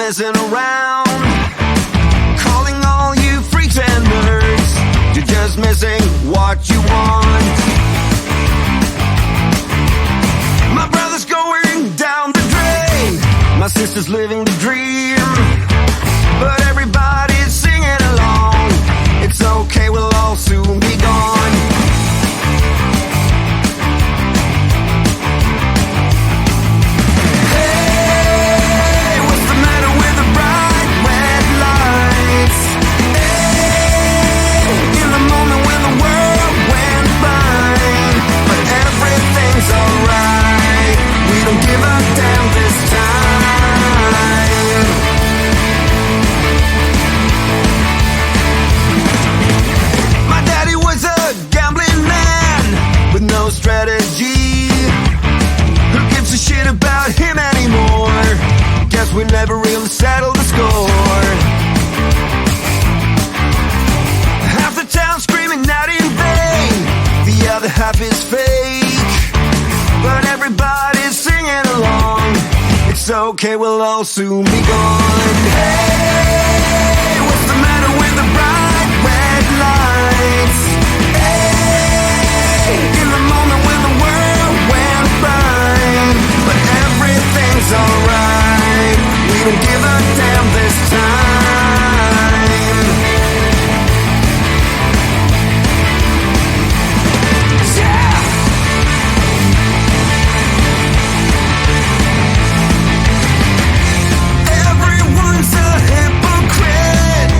messing around. Calling all you freaks and nerds. You're just missing what you want. My brother's going down the drain. My sister's living the dream. But everybody's singing along. It's okay, we'll all soon be gone. Hey, what's the matter with the bright red lights? Hey, in the moment when the world went fine. But everything's alright. We don't give a damn this time. My daddy was a gambling man with no strategy. Who gives a shit about him anymore? Guess we never really settled the score. Half the town screaming out in vain. The other half is fake. But everybody's singing along. It's okay, we'll all soon be gone. Hey, what's the matter with the bright red lights? Hey, in the moment when the world went fine. But everything's alright. We don't give a damn this time. Yeah! Everyone's a hypocrite.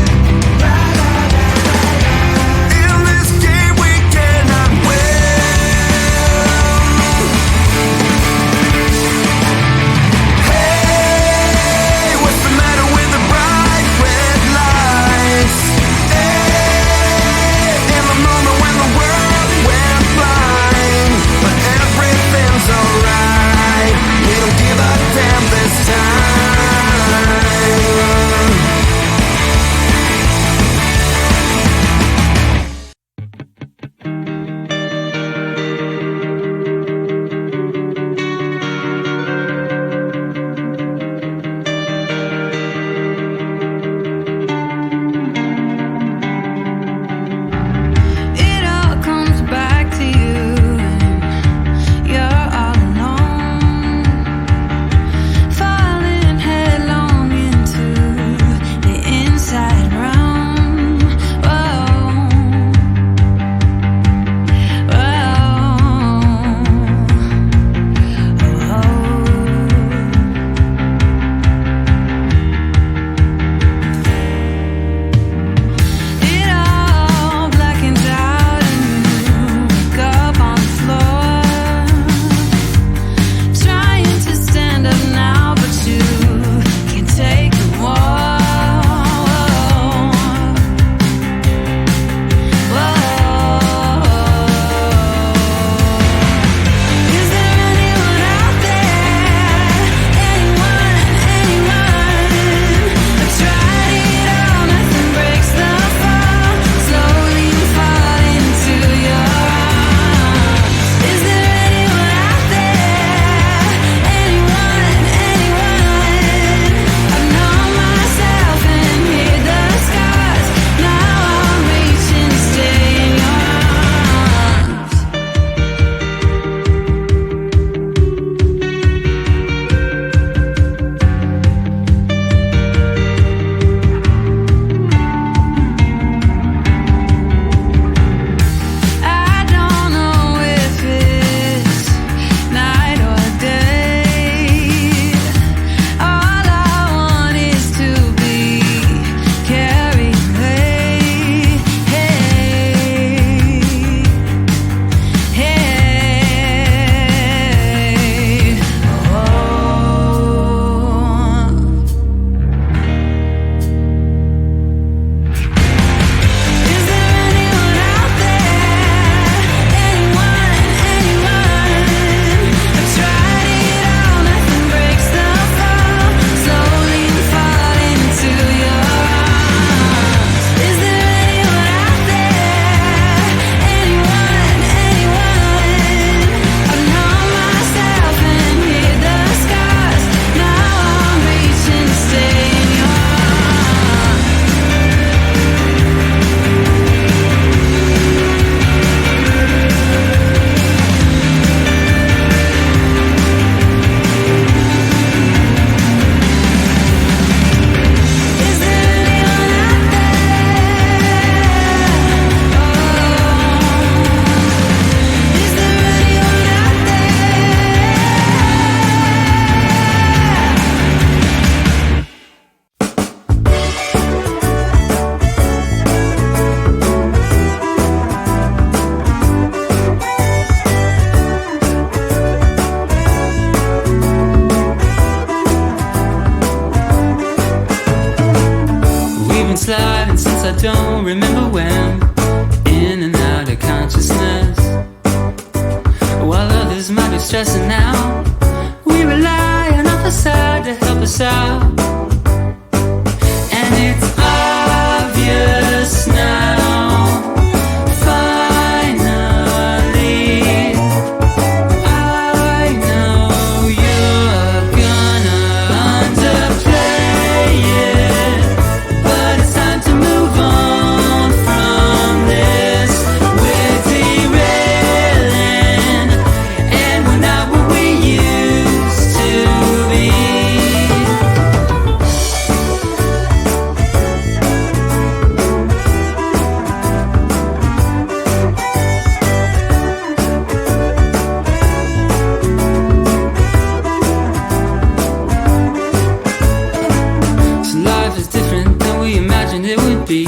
don't remember when, in and out of consciousness. While others might be stressing out, we rely on our facade to help us out. And it's obvious now, finally, I know you're gonna underplay it, but it's time to move on from this. We're derailing, and we're not what we used to be. So life is different than we imagined it would be.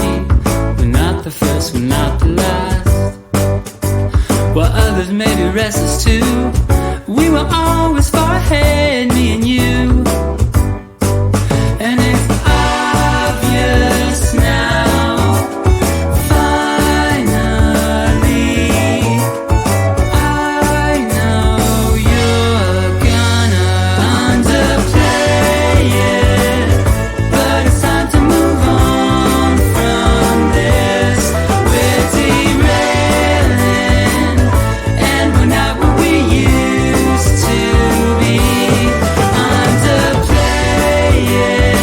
We're not the first, we're not the last. While others may be restless too, we were always far ahead, me and you. And it's obvious now, finally, I know you're gonna underplay it, but it's time to move on from this. We're derailing, and we're not what we used to be. Underplay it,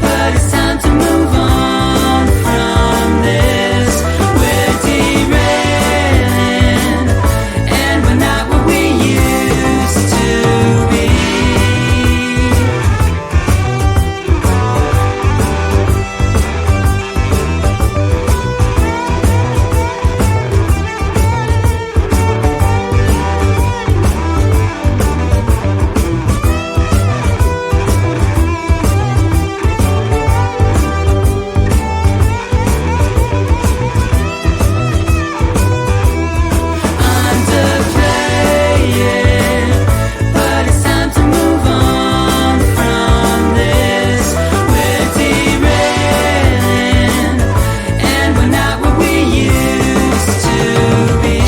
but it's time to move on from this. We're derailing, and we're not what we used to be. Underplay it, but it's time to move on from this. We're derailing, and we're not what we used to be.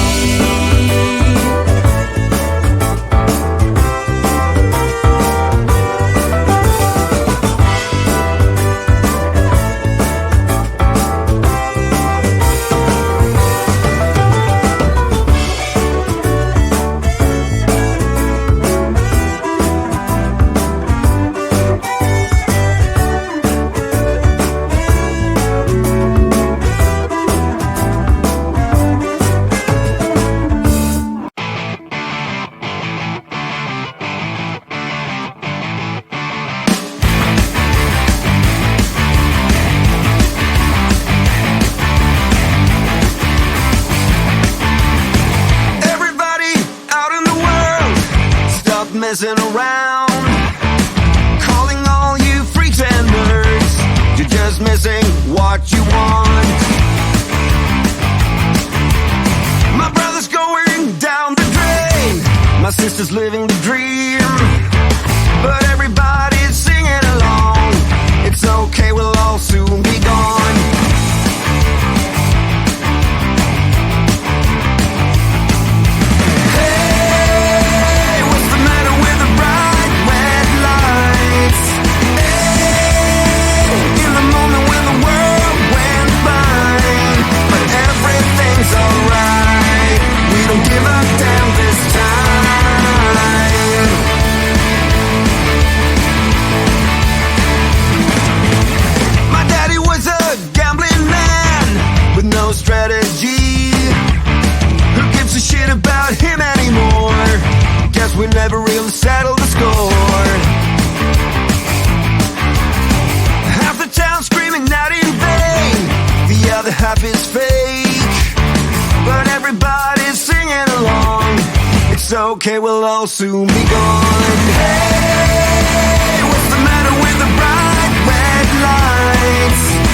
Everybody out in the world, stop messing around. Calling all you pretenders, you're just missing what you want. My brother's going down the drain, my sister's living the dream, but everybody's singing along. It's okay, we'll all soon be gone. Hey, what's the matter with the bright red lights? Hey, in the moment when the world went by, but everything's alright. We don't give a damn this time. My daddy was a gambling man with no strategy. Who gives a shit about him anymore? Guess we never really settled the score. Half the town screaming out in vain, the other half is fake, but everybody's singing along. It's okay, we'll all soon be gone. Hey, what's the matter with the bright red lights?